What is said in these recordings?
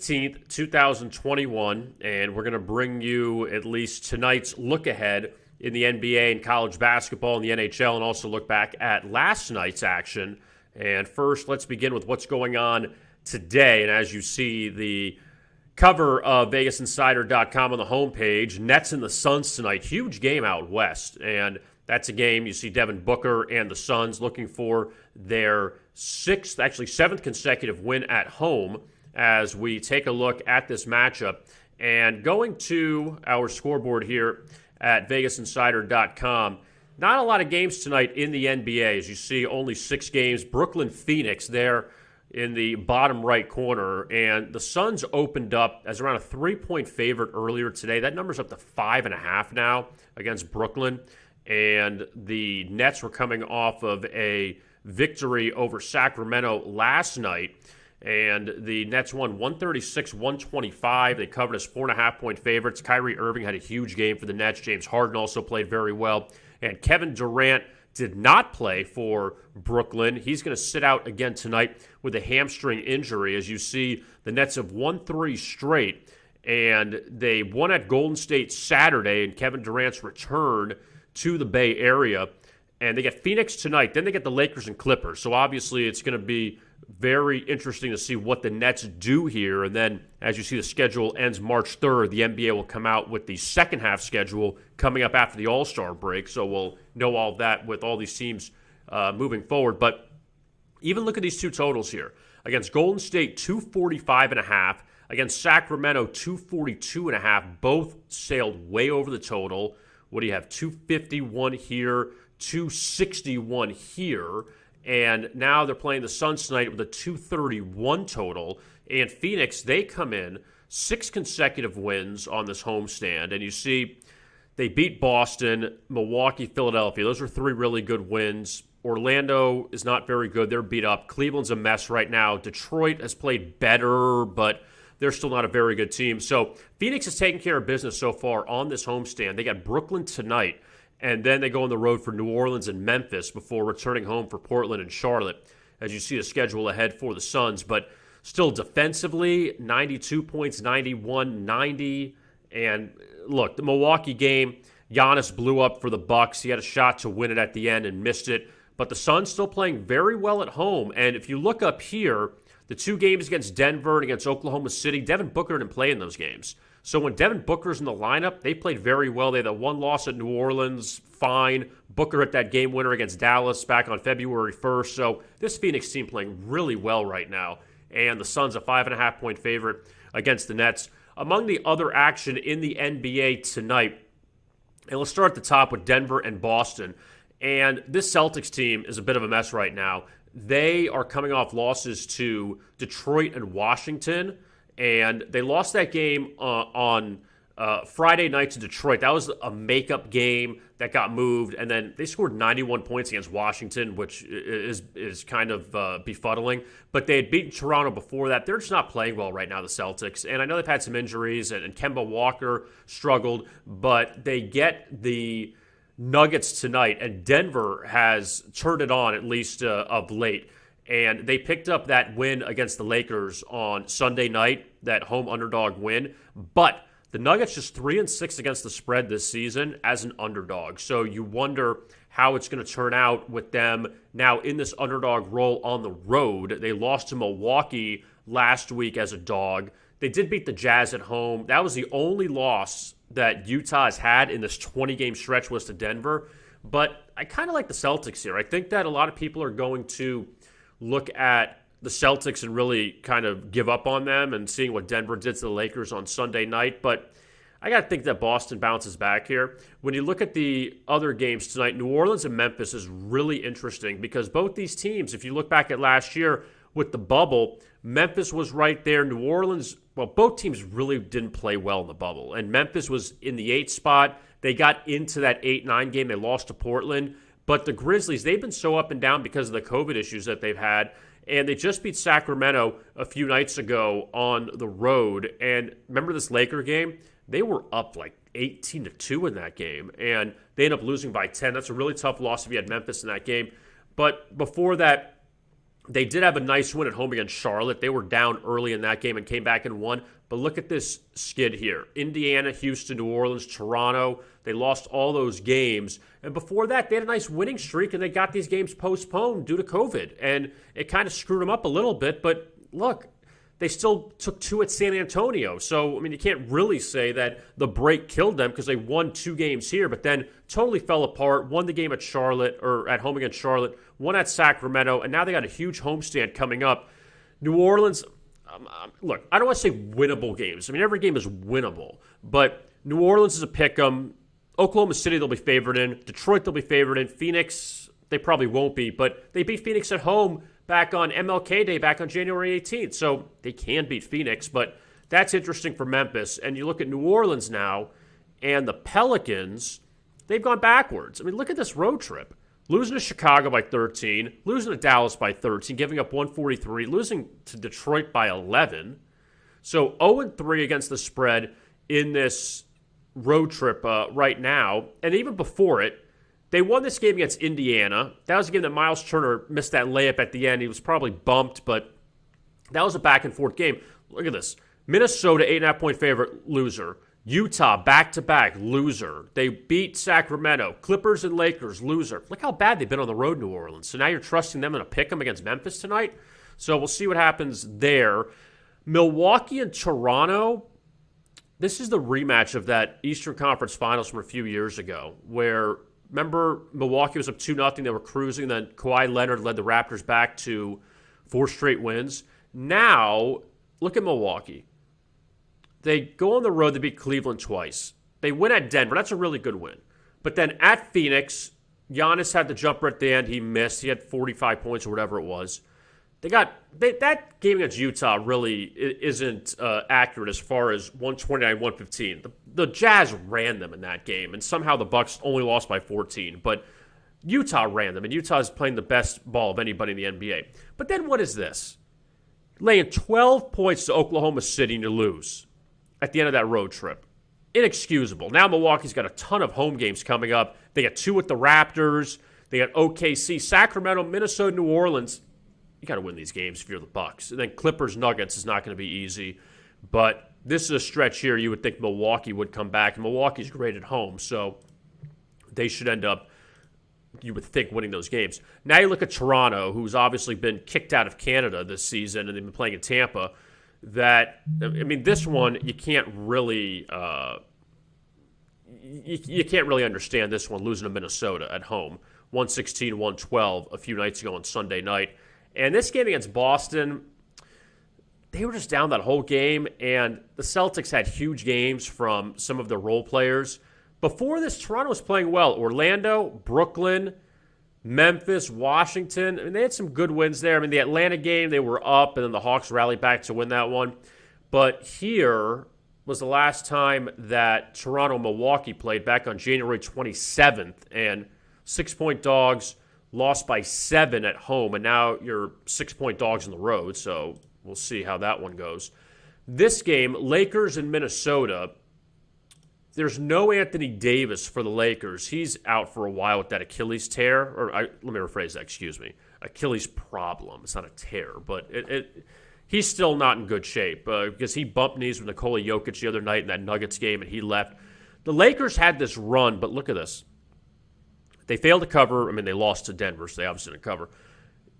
18th, 2021, and we're going to bring you at least tonight's look ahead in the NBA and college basketball and the NHL, and also look back at last night's action. And first, let's begin with what's going on today. And as you see, the cover of VegasInsider.com on the homepage, Nets and the Suns tonight. Huge game out west. And that's a game you see Devin Booker and the Suns looking for their seventh consecutive win at home as we take a look at this matchup. And going to our scoreboard here at VegasInsider.com, not a lot of games tonight in the NBA. As you see, only 6 games. Brooklyn, Phoenix there in the bottom right corner. And the Suns opened up as around a 3-point favorite earlier today. That number's up to 5.5 now against Brooklyn. And the Nets were coming off of a victory over Sacramento last night. And the Nets won 136-125. They covered as 4.5-point favorites. Kyrie Irving had a huge game for the Nets. James Harden also played very well. And Kevin Durant did not play for Brooklyn. He's going to sit out again tonight with a hamstring injury. As you see, the Nets have won 3 straight. And they won at Golden State Saturday, and Kevin Durant's return to the Bay Area. And they get Phoenix tonight. Then they get the Lakers and Clippers. So obviously it's going to be very interesting to see what the Nets do here. And then, as you see, the schedule ends March 3rd. The NBA will come out with the second half schedule coming up after the All-Star break. So we'll know all of that with all these teams moving forward. But even look at these two totals here. Against Golden State, 245.5. Against Sacramento, 242.5. Both sailed way over the total. What do you have? 251 here, 261 here. And now they're playing the Suns tonight with a 231 total. And Phoenix, they come in 6 consecutive wins on this homestand. And you see they beat Boston, Milwaukee, Philadelphia. Those are 3 really good wins. Orlando is not very good. They're beat up. Cleveland's a mess right now. Detroit has played better, but they're still not a very good team. So Phoenix is taking care of business so far on this homestand. They got Brooklyn tonight. And then they go on the road for New Orleans and Memphis before returning home for Portland and Charlotte, as you see the schedule ahead for the Suns. But still defensively, 92 points, 91, 90. And look, the Milwaukee game, Giannis blew up for the Bucks. He had a shot to win it at the end and missed it. But the Suns still playing very well at home. And if you look up here, the 2 games against Denver and against Oklahoma City, Devin Booker didn't play in those games. So when Devin Booker's in the lineup, they played very well. They had that 1 loss at New Orleans, fine. Booker hit that game winner against Dallas back on February 1st. So this Phoenix team playing really well right now. And the Suns a 5.5-point favorite against the Nets. Among the other action in the NBA tonight, and let's start at the top with Denver and Boston. And this Celtics team is a bit of a mess right now. They are coming off losses to Detroit and Washington. And they lost that game on Friday night to Detroit. That was a makeup game that got moved. And then they scored 91 points against Washington, which is kind of befuddling. But they had beaten Toronto before that. They're just not playing well right now, the Celtics. And I know they've had some injuries, and Kemba Walker struggled. But they get the Nuggets tonight, and Denver has turned it on, at least of late. And they picked up that win against the Lakers on Sunday night, that home underdog win. But the Nuggets just 3-6 against the spread this season as an underdog. So you wonder how it's going to turn out with them now in this underdog role on the road. They lost to Milwaukee last week as a dog. They did beat the Jazz at home. That was the only loss that Utah has had in this 20-game stretch was to Denver. But I kind of like the Celtics here. I think that a lot of people are going to look at the Celtics and really kind of give up on them and seeing what Denver did to the Lakers on Sunday night. But I got to think that Boston bounces back here. When you look at the other games tonight, New Orleans and Memphis is really interesting because both these teams, if you look back at last year with the bubble, Memphis was right there. New Orleans, well, both teams really didn't play well in the bubble. And Memphis was in the 8th spot. They got into that 8-9 game. They lost to Portland. But the Grizzlies, they've been so up and down because of the COVID issues that they've had. And they just beat Sacramento a few nights ago on the road. And remember this Laker game? They were up like 18-2 in that game. And they ended up losing by 10. That's a really tough loss if you had Memphis in that game. But before that, They did have a nice win at home against Charlotte. They were down early in that game and came back and won. But look at this skid here. Indiana, Houston, New Orleans, Toronto. They lost all those games. And before that, they had a nice winning streak, and they got these games postponed due to COVID. And it kind of screwed them up a little bit. But look, they still took 2 at San Antonio. So, I mean, you can't really say that the break killed them because they won 2 games here, but then totally fell apart, won the game at Charlotte, or at home against Charlotte, won at Sacramento, and now they got a huge homestand coming up. New Orleans, look, I don't want to say winnable games. I mean, every game is winnable, but New Orleans is a pick-em. Oklahoma City, they'll be favored in. Detroit, they'll be favored in. Phoenix, they probably won't be, but they beat Phoenix at home back on MLK Day, back on January 18th. So they can beat Phoenix, but that's interesting for Memphis. And you look at New Orleans now, and the Pelicans, they've gone backwards. I mean, look at this road trip. Losing to Chicago by 13, losing to Dallas by 13, giving up 143, losing to Detroit by 11. So 0-3 against the spread in this road trip right now. And even before it, they won this game against Indiana. That was a game that Miles Turner missed that layup at the end. He was probably bumped, but that was a back-and-forth game. Look at this. Minnesota, 8.5-point favorite, loser. Utah, back-to-back, loser. They beat Sacramento. Clippers and Lakers, loser. Look how bad they've been on the road, New Orleans. So now you're trusting them in a pick-em against Memphis tonight? So we'll see what happens there. Milwaukee and Toronto, this is the rematch of that Eastern Conference Finals from a few years ago where, remember, Milwaukee was up 2-0. They were cruising. Then Kawhi Leonard led the Raptors back to 4 straight wins. Now, look at Milwaukee. They go on the road to beat Cleveland twice. They win at Denver. That's a really good win. But then at Phoenix, Giannis had the jumper at the end. He missed. He had 45 points or whatever it was. That game against Utah really isn't accurate as far as 129-115. The Jazz ran them in that game, and somehow the Bucks only lost by 14. But Utah ran them, and Utah is playing the best ball of anybody in the NBA. But then what is this? Laying 12 points to Oklahoma City and you lose at the end of that road trip. Inexcusable. Now Milwaukee's got a ton of home games coming up. They got 2 with the Raptors. They got OKC, Sacramento, Minnesota, New Orleans. You got to win these games if you're the Bucks. And then Clippers, Nuggets is not going to be easy. But this is a stretch here you would think Milwaukee would come back. And Milwaukee's great at home, so they should end up, you would think, winning those games. Now you look at Toronto, who's obviously been kicked out of Canada this season, and they've been playing in Tampa. This one, you can't really you can't really understand this one, losing to Minnesota at home, 116-112 a few nights ago on Sunday night. And this game against Boston, they were just down that whole game, and the Celtics had huge games from some of their role players. Before this, Toronto was playing well. Orlando, Brooklyn, Memphis, Washington. I mean, they had some good wins there. I mean, the Atlanta game, they were up, and then the Hawks rallied back to win that one. But here was the last time that Toronto-Milwaukee played, back on January 27th, and 6-point dogs lost by 7 at home, and now you're 6-point dogs on the road, so we'll see how that one goes. This game, Lakers and Minnesota, there's no Anthony Davis for the Lakers. He's out for a while with that Achilles tear. Let me rephrase that, excuse me. Achilles problem. It's not a tear, but he's still not in good shape because he bumped knees with Nikola Jokic the other night in that Nuggets game, and he left. The Lakers had this run, but look at this. They failed to cover. I mean, they lost to Denver, so they obviously didn't cover.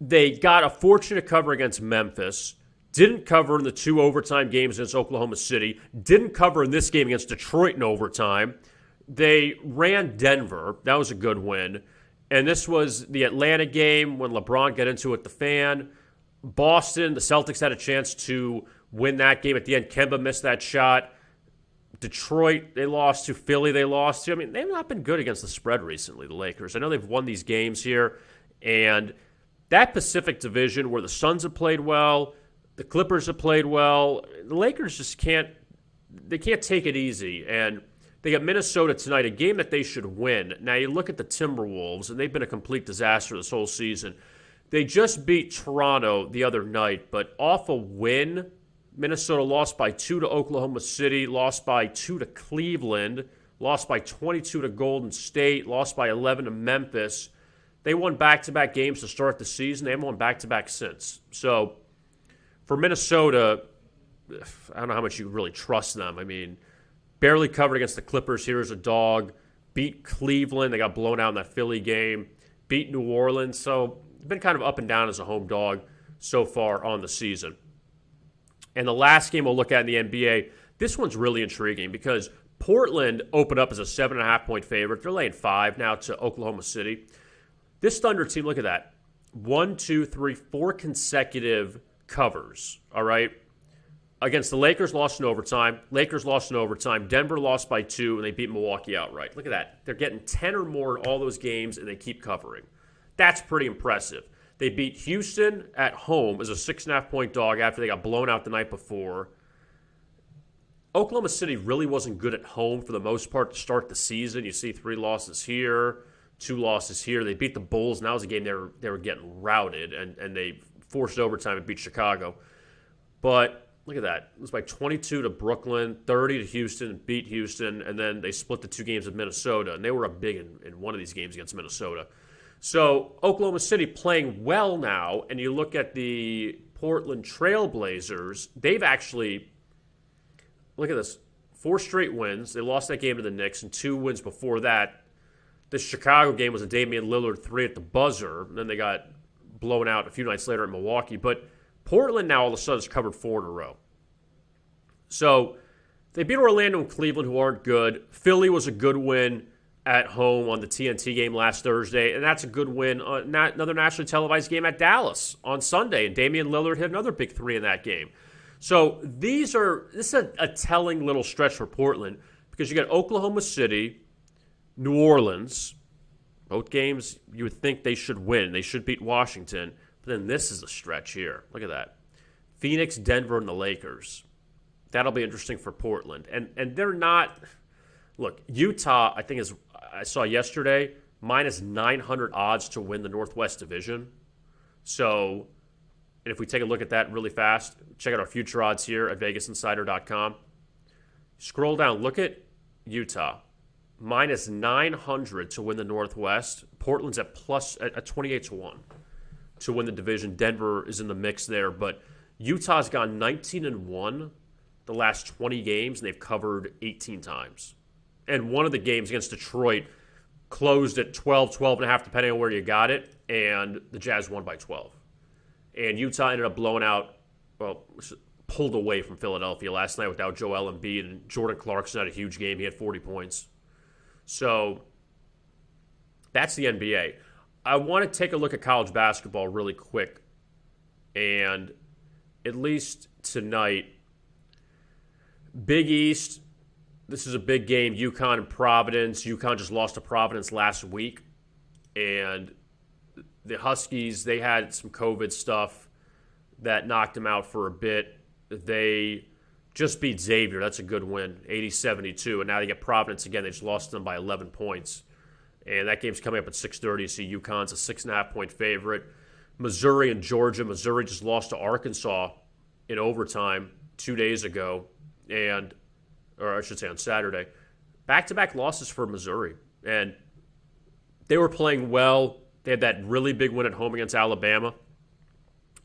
They got a fortunate cover against Memphis. Didn't cover in the 2 overtime games against Oklahoma City. Didn't cover in this game against Detroit in overtime. They ran Denver. That was a good win. And this was the Atlanta game when LeBron got into it with the fan. Boston, the Celtics had a chance to win that game at the end. Kemba missed that shot. Detroit, they lost to. Philly, they lost to. I mean, they've not been good against the spread recently, the Lakers. I know they've won these games here. And that Pacific Division where the Suns have played well, the Clippers have played well, the Lakers just can't take it easy. And they got Minnesota tonight, a game that they should win. Now you look at the Timberwolves, and they've been a complete disaster this whole season. They just beat Toronto the other night, but off a win, Minnesota lost by 2 to Oklahoma City, lost by 2 to Cleveland, lost by 22 to Golden State, lost by 11 to Memphis. They won back-to-back games to start the season. They haven't won back-to-back since. So for Minnesota, I don't know how much you really trust them. I mean, barely covered against the Clippers here as a dog. Beat Cleveland. They got blown out in that Philly game. Beat New Orleans. So been kind of up and down as a home dog so far on the season. And the last game we'll look at in the NBA, this one's really intriguing because Portland opened up as a 7.5-point favorite. They're laying 5 now to Oklahoma City. This Thunder team, look at that. 1, 2, 3, 4 consecutive covers, all right? Against the Lakers, lost in overtime. Lakers lost in overtime. Denver lost by 2, and they beat Milwaukee outright. Look at that. They're getting 10 or more in all those games, and they keep covering. That's pretty impressive. They beat Houston at home as a 6.5-point dog after they got blown out the night before. Oklahoma City really wasn't good at home for the most part to start the season. You see 3 losses here, 2 losses here. They beat the Bulls, and that was a game they were getting routed, and they forced overtime and beat Chicago. But look at that. It was by 22 to Brooklyn, 30 to Houston, beat Houston, and then they split the 2 games with Minnesota, and they were up big in one of these games against Minnesota. So Oklahoma City playing well now, and you look at the Portland Trail Blazers, they've actually, look at this, 4 straight wins. They lost that game to the Knicks, and 2 wins before that. The Chicago game was a Damian Lillard 3 at the buzzer, and then they got blown out a few nights later at Milwaukee. But Portland now all of a sudden has covered 4 in a row. So they beat Orlando and Cleveland, who aren't good. Philly was a good win at home on the TNT game last Thursday, and that's a good win on another nationally televised game at Dallas on Sunday, and Damian Lillard hit another big 3 in that game. So this is a telling little stretch for Portland because you got Oklahoma City, New Orleans, both games you would think they should win. They should beat Washington, but then this is a stretch here. Look at that. Phoenix, Denver, and the Lakers. That'll be interesting for Portland. And they're not – look, Utah, I think I saw yesterday, minus 900 odds to win the Northwest Division. So, and if we take a look at that really fast, check out our future odds here at VegasInsider.com. Scroll down, look at Utah. Minus 900 to win the Northwest. Portland's at 28-1 to win the division. Denver is in the mix there, but Utah's gone 19-1 the last 20 games, and they've covered 18 times. And one of the games against Detroit closed at 12.5, depending on where you got it, and the Jazz won by 12. And Utah ended up blowing out, pulled away from Philadelphia last night without Joel Embiid, and Jordan Clarkson had a huge game. He had 40 points. So that's the NBA. I want to take a look at college basketball really quick. And at least tonight, Big East, this is a big game. UConn and Providence. UConn just lost to Providence last week. And the Huskies, they had some COVID stuff that knocked them out for a bit. They just beat Xavier. That's a good win, 80-72. And now they get Providence again. They just lost them by 11 points. And that game's coming up at 6:30. You see UConn's a 6.5-point favorite. Missouri and Georgia. Missouri just lost to Arkansas in overtime 2 days ago. Or I should say on Saturday. Back-to-back losses for Missouri. And they were playing well. They had that really big win at home against Alabama.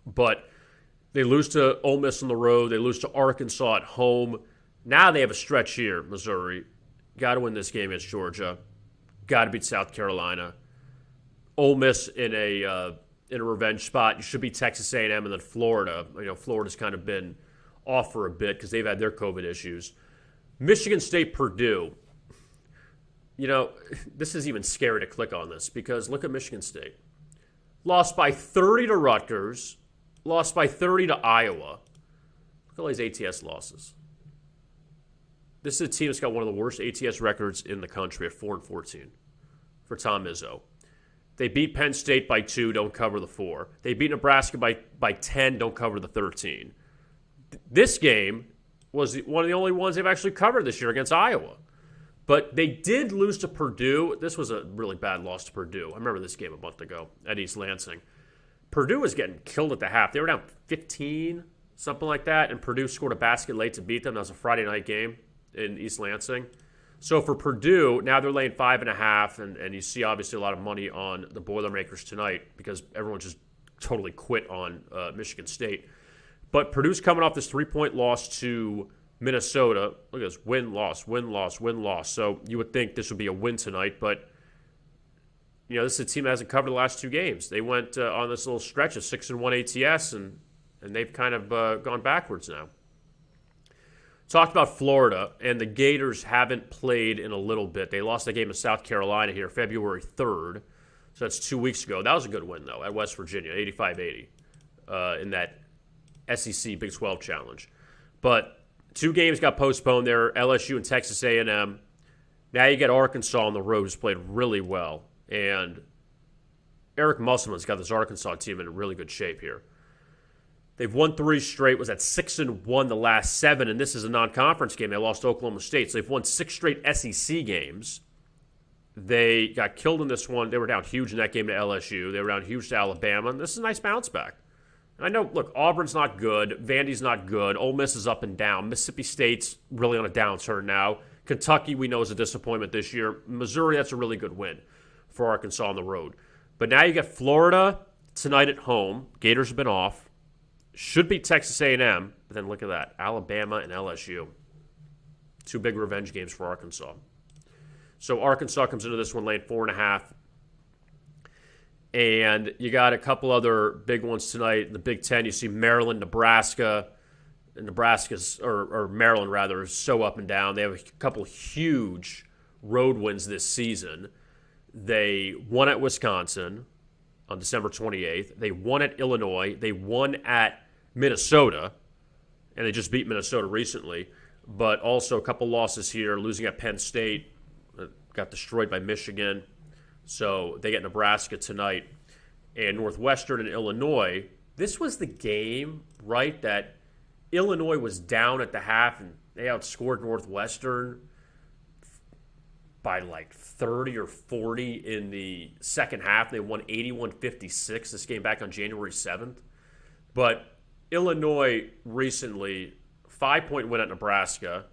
But they lose to Ole Miss on the road. They lose to Arkansas at home. Now they have a stretch here, Missouri. Got to win this game against Georgia. Got to beat South Carolina. Ole Miss in a revenge spot. You should beat Texas A&M and then Florida. Florida's kind of been off for a bit because they've had their COVID issues. Michigan State, Purdue. This is even scary to click on this because look at Michigan State. Lost by 30 to Rutgers. Lost by 30 to Iowa. Look at all these ATS losses. This is a team that's got one of the worst ATS records in the country at 4-14 for Tom Izzo. They beat Penn State by 2, don't cover the 4. They beat Nebraska by 10, don't cover the 13. This game was one of the only ones they've actually covered this year against Iowa. But they did lose to Purdue. This was a really bad loss to Purdue. I remember this game a month ago at East Lansing. Purdue was getting killed at the half. They were down 15, something like that, and Purdue scored a basket late to beat them. That was a Friday night game in East Lansing. So for Purdue, now they're laying 5.5, and you see obviously a lot of money on the Boilermakers tonight because everyone just totally quit on Michigan State. But Purdue's coming off this 3-point loss to Minnesota. Look at this, win, loss, win, loss, win, loss. So you would think this would be a win tonight, but this is a team that hasn't covered the last 2 games. They went on this little stretch of 6-1 ATS, and they've kind of gone backwards now. Talked about Florida, and the Gators haven't played in a little bit. They lost the game in South Carolina here February 3rd, so that's 2 weeks ago. That was a good win, though, at West Virginia, 85-80 in that SEC Big 12 Challenge. But 2 games got postponed there, LSU and Texas A&M. Now you get Arkansas on the road, who's played really well. And Eric Musselman's got this Arkansas team in really good shape here. They've won 3 straight, was at 6-1 the last 7, and this is a non-conference game. They lost to Oklahoma State, so they've won 6 straight SEC games. They got killed in this one. They were down huge in that game to LSU. They were down huge to Alabama, and this is a nice bounce back. And I know, look, Auburn's not good. Vandy's not good. Ole Miss is up and down. Mississippi State's really on a downturn now. Kentucky, we know, is a disappointment this year. Missouri, that's a really good win for Arkansas on the road. But now you get Florida tonight at home. Gators have been off. Should beat Texas A&M. But then look at that. Alabama and LSU. 2 big revenge games for Arkansas. So Arkansas comes into this one laying 4.5. And you got a couple other big ones tonight. In the Big Ten, you see Maryland, Nebraska. And Nebraska's, or Maryland rather, is so up and down. They have a couple huge road wins this season. They won at Wisconsin on December 28th. They won at Illinois. They won at Minnesota. And they just beat Minnesota recently. But also a couple losses here, losing at Penn State. Got destroyed by Michigan. So they get Nebraska tonight. And Northwestern and Illinois. This was the game, right, that Illinois was down at the half and they outscored Northwestern by like 30 or 40 in the second half. They won 81-56. This game back on January 7th. But Illinois recently, 5-point win at Nebraska.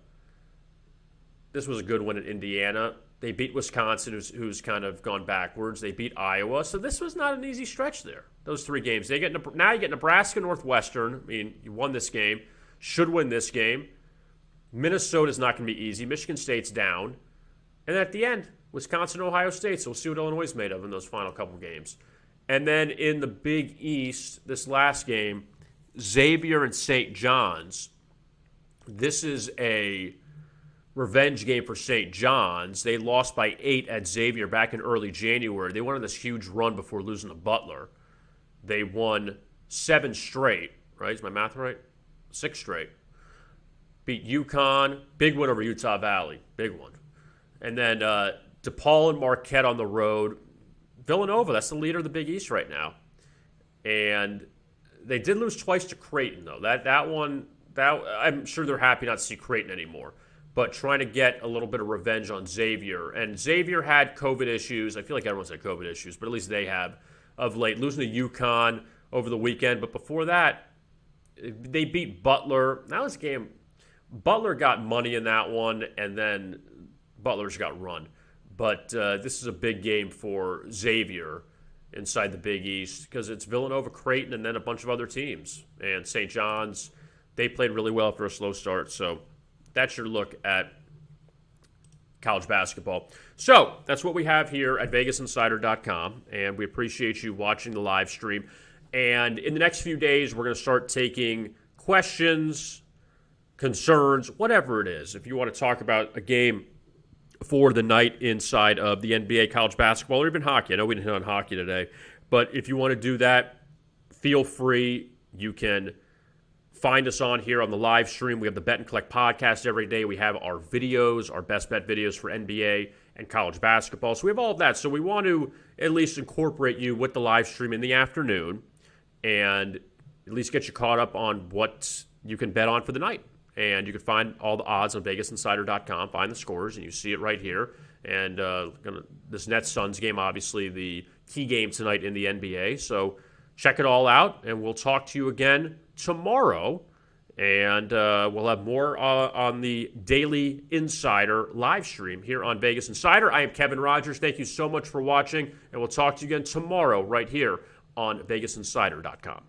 This was a good win at Indiana. They beat Wisconsin, who's kind of gone backwards. They beat Iowa. So this was not an easy stretch there, those 3 games. Now you get Nebraska, Northwestern. I mean, you won this game. Should win this game. Minnesota's not going to be easy. Michigan State's down. And at the end, Wisconsin, Ohio State. So we'll see what Illinois is made of in those final couple games. And then in the Big East, this last game, Xavier and St. John's. This is a revenge game for St. John's. They lost by 8 at Xavier back in early January. They went on this huge run before losing to Butler. They won 7 straight, right? Is my math right? 6 straight. Beat UConn. Big win over Utah Valley. Big one. And then DePaul and Marquette on the road. Villanova, that's the leader of the Big East right now. And they did lose twice to Creighton, though. That one, I'm sure they're happy not to see Creighton anymore. But trying to get a little bit of revenge on Xavier. And Xavier had COVID issues. I feel like everyone's had COVID issues, but at least they have of late. Losing to UConn over the weekend. But before that, they beat Butler. That was a game. Butler got money in that one, and then Butler's got run. But this is a big game for Xavier inside the Big East because it's Villanova, Creighton, and then a bunch of other teams. And St. John's, they played really well after a slow start. So that's your look at college basketball. So that's what we have here at VegasInsider.com, and we appreciate you watching the live stream. And in the next few days, we're going to start taking questions, concerns, whatever it is. If you want to talk about a game for the night inside of the NBA, college basketball, or even hockey. I know we didn't hit on hockey today, but if you want to do that, feel free. You can find us on here on the live stream. We have the Bet and Collect podcast every day. We have our videos, our best bet videos for NBA and college basketball. So we have all of that. So we want to at least incorporate you with the live stream in the afternoon and at least get you caught up on what you can bet on for the night. And you can find all the odds on VegasInsider.com. Find the scores, and you see it right here. And this Nets-Suns game, obviously the key game tonight in the NBA. So check it all out, and we'll talk to you again tomorrow And we'll have more on the Daily Insider live stream here on Vegas Insider. I am Kevin Rogers. Thank you so much for watching, and we'll talk to you again tomorrow right here on VegasInsider.com.